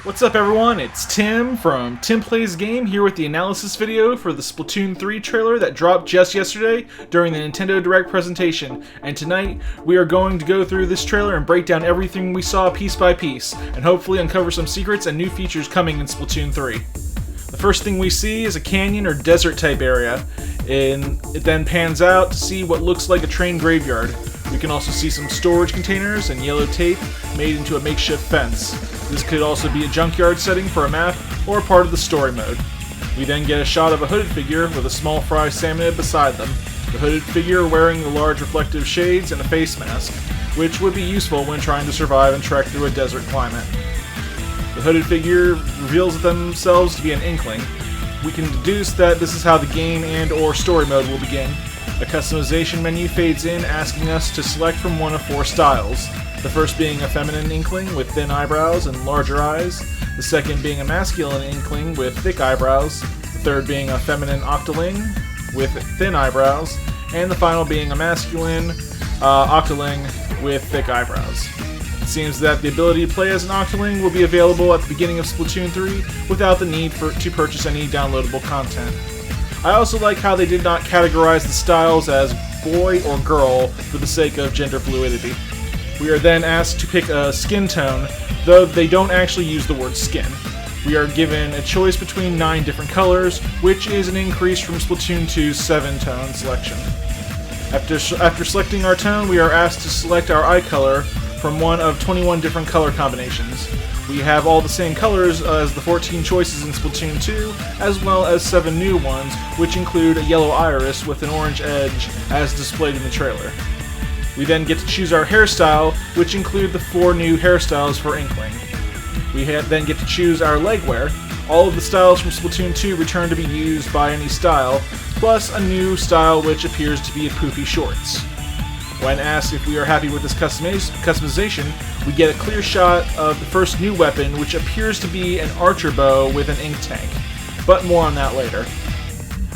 What's up everyone, it's Tim from TimPlaysAGame here with the analysis video for the Splatoon 3 trailer that dropped just yesterday during the Nintendo Direct presentation, and tonight we are going to go through this trailer and break down everything we saw piece by piece, and hopefully uncover some secrets and new features coming in Splatoon 3. The first thing we see is a canyon or desert type area, and it then pans out to see what looks like a train graveyard. We can also see some storage containers and yellow tape made into a makeshift fence. This could also be a junkyard setting for a map or a part of the story mode. We then get a shot of a hooded figure with a small fry salmonid beside them. The hooded figure wearing the large reflective shades and a face mask, which would be useful when trying to survive and trek through a desert climate. The hooded figure reveals themselves to be an Inkling. We can deduce that this is how the game and or story mode will begin. A customization menu fades in, asking us to select from one of four styles. The first being a feminine Inkling with thin eyebrows and larger eyes, the second being a masculine Inkling with thick eyebrows, the third being a feminine Octoling with thin eyebrows, and the final being a masculine Octoling with thick eyebrows. It seems that the ability to play as an Octoling will be available at the beginning of Splatoon 3 without the need to purchase any downloadable content. I also like how they did not categorize the styles as boy or girl for the sake of gender fluidity. We are then asked to pick a skin tone, though they don't actually use the word skin. We are given a choice between 9 different colors, which is an increase from Splatoon 2's 7-tone selection. After selecting our tone, we are asked to select our eye color from one of 21 different color combinations. We have all the same colors as the 14 choices in Splatoon 2, as well as 7 new ones, which include a yellow iris with an orange edge as displayed in the trailer. We then get to choose our hairstyle, which include the 4 new hairstyles for Inkling. We then get to choose our leg wear. All of the styles from Splatoon 2 return to be used by any style, plus a new style which appears to be a poofy shorts. When asked if we are happy with this customization, we get a clear shot of the first new weapon, which appears to be an archer bow with an ink tank, but more on that later.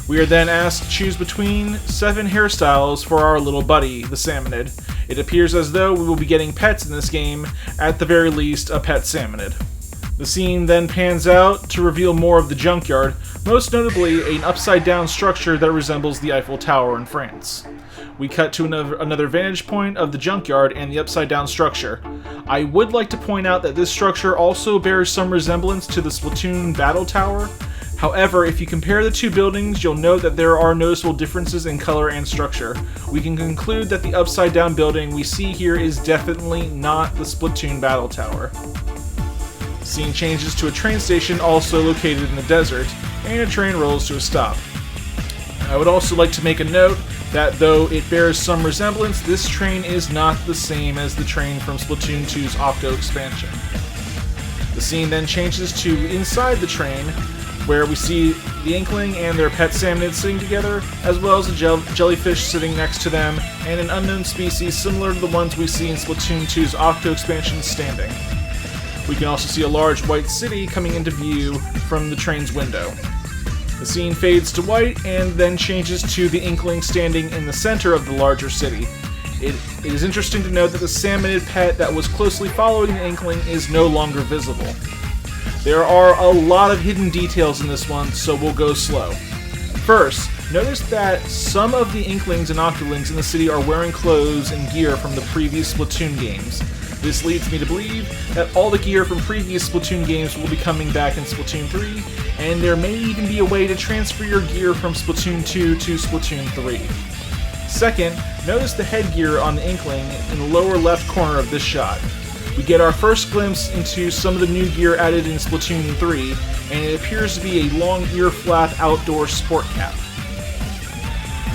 We are then asked to choose between 7 hairstyles for our little buddy, the salmonid. It appears as though we will be getting pets in this game, at the very least a pet salmonid. The scene then pans out to reveal more of the junkyard, most notably an upside-down structure that resembles the Eiffel Tower in France. We cut to another vantage point of the junkyard and the upside-down structure. I would like to point out that this structure also bears some resemblance to the Splatoon Battle Tower. However, if you compare the two buildings, you'll note that there are noticeable differences in color and structure. We can conclude that the upside-down building we see here is definitely not the Splatoon Battle Tower. The scene changes to a train station also located in the desert, and a train rolls to a stop. I would also like to make a note that though it bears some resemblance, this train is not the same as the train from Splatoon 2's Octo expansion. The scene then changes to inside the train, where we see the Inkling and their pet salmonid sitting together, as well as a jellyfish sitting next to them, and an unknown species similar to the ones we see in Splatoon 2's Octo expansion standing. We can also see a large white city coming into view from the train's window. The scene fades to white and then changes to the Inkling standing in the center of the larger city. It is interesting to note that the salmonid pet that was closely following the Inkling is no longer visible. There are a lot of hidden details in this one, so we'll go slow. First, notice that some of the Inklings and Octolings in the city are wearing clothes and gear from the previous Splatoon games. This leads me to believe that all the gear from previous Splatoon games will be coming back in Splatoon 3, and there may even be a way to transfer your gear from Splatoon 2 to Splatoon 3. Second, notice the headgear on the Inkling in the lower left corner of this shot. We get our first glimpse into some of the new gear added in Splatoon 3, and it appears to be a long ear flap outdoor sport cap.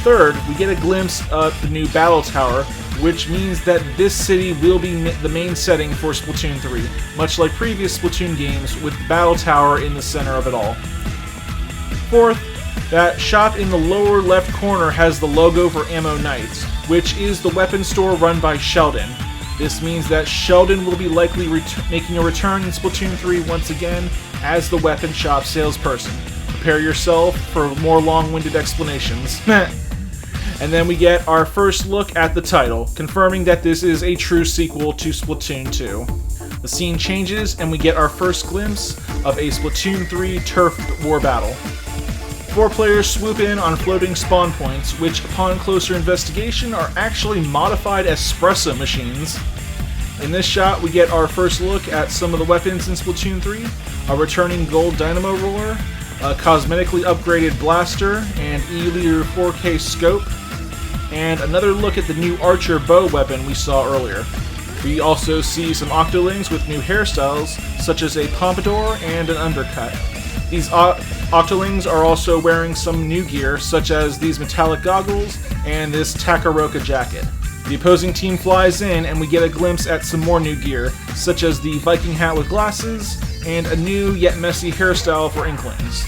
Third, we get a glimpse of the new Battle Tower, which means that this city will be the main setting for Splatoon 3, much like previous Splatoon games with the Battle Tower in the center of it all. Fourth, that shop in the lower left corner has the logo for Ammo Knights, which is the weapon store run by Sheldon. This means that Sheldon will be likely making a return in Splatoon 3 once again as the weapon shop salesperson. Prepare yourself for more long-winded explanations. And then we get our first look at the title, confirming that this is a true sequel to Splatoon 2. The The scene changes and we get our first glimpse of a Splatoon 3 turf war battle. 4 players swoop in on floating spawn points, which upon closer investigation are actually modified espresso machines. In this shot, we get our first look at some of the weapons in Splatoon 3, a returning gold dynamo roller, a cosmetically upgraded blaster, and E-liter 4K scope, and another look at the new archer bow weapon we saw earlier. We also see some Octolings with new hairstyles, such as a pompadour and an undercut. These Octolings are also wearing some new gear, such as these metallic goggles and this Takaroka jacket. The opposing team flies in and we get a glimpse at some more new gear, such as the Viking hat with glasses and a new yet messy hairstyle for Inklings.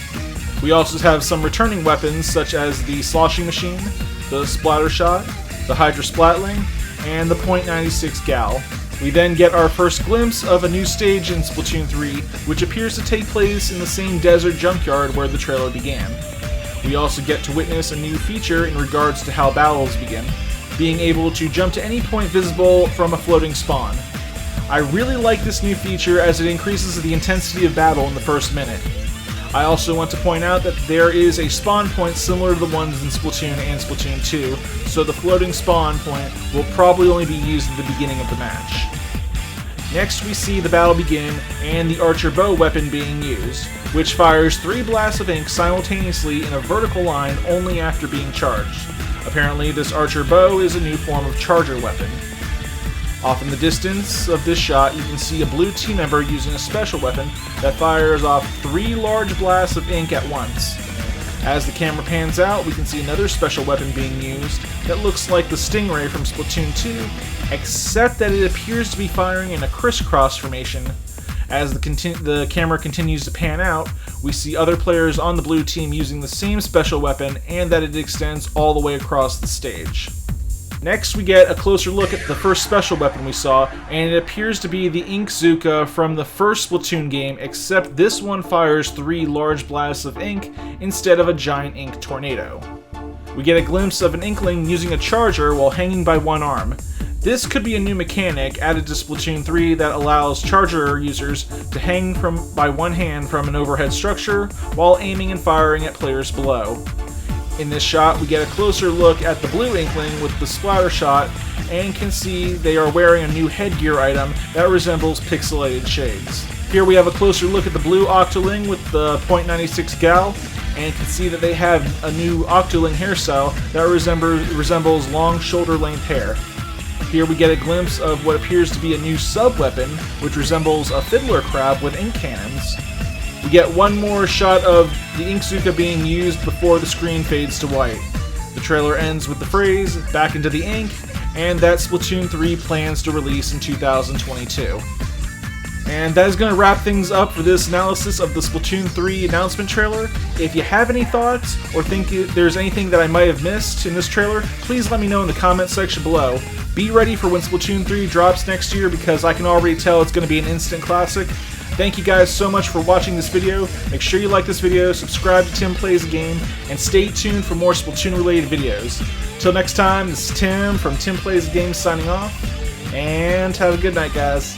We also have some returning weapons, such as the sloshing machine, the splatter shot, the Hydra Splatling, and the .96 Gal. We then get our first glimpse of a new stage in Splatoon 3, which appears to take place in the same desert junkyard where the trailer began. We also get to witness a new feature in regards to how battles begin, being able to jump to any point visible from a floating spawn. I really like this new feature as it increases the intensity of battle in the first minute. I also want to point out that there is a spawn point similar to the ones in Splatoon and Splatoon 2, so the floating spawn point will probably only be used at the beginning of the match. Next we see the battle begin and the archer bow weapon being used, which fires 3 blasts of ink simultaneously in a vertical line only after being charged. Apparently this archer bow is a new form of charger weapon. Off in the distance of this shot, you can see a blue team member using a special weapon that fires off 3 large blasts of ink at once. As the camera pans out, we can see another special weapon being used that looks like the Stingray from Splatoon 2, except that it appears to be firing in a crisscross formation. As the camera continues to pan out, we see other players on the blue team using the same special weapon and that it extends all the way across the stage. Next, we get a closer look at the first special weapon we saw, and it appears to be the Ink Zuka from the first Splatoon game, except this one fires 3 large blasts of ink instead of a giant ink tornado. We get a glimpse of an Inkling using a charger while hanging by one arm. This could be a new mechanic added to Splatoon 3 that allows charger users to hang by one hand from an overhead structure while aiming and firing at players below. In this shot, we get a closer look at the blue Inkling with the splatter shot and can see they are wearing a new headgear item that resembles pixelated shades. Here we have a closer look at the blue Octoling with the .96 Gal and can see that they have a new Octoling hairstyle that resembles long shoulder-length hair. Here we get a glimpse of what appears to be a new sub-weapon, which resembles a fiddler crab with ink cannons. We get one more shot of the Ink Zuka being used before the screen fades to white. The trailer ends with the phrase, "back into the ink," and that Splatoon 3 plans to release in 2022. And that is going to wrap things up for this analysis of the Splatoon 3 announcement trailer. If you have any thoughts, or think there's anything that I might have missed in this trailer, please let me know in the comment section below. Be ready for when Splatoon 3 drops next year, because I can already tell it's going to be an instant classic. Thank you guys so much for watching this video. Make sure you like this video, subscribe to Tim Plays a Game, and stay tuned for more Splatoon related videos. Till next time, this is Tim from Tim Plays a Game signing off, and have a good night, guys.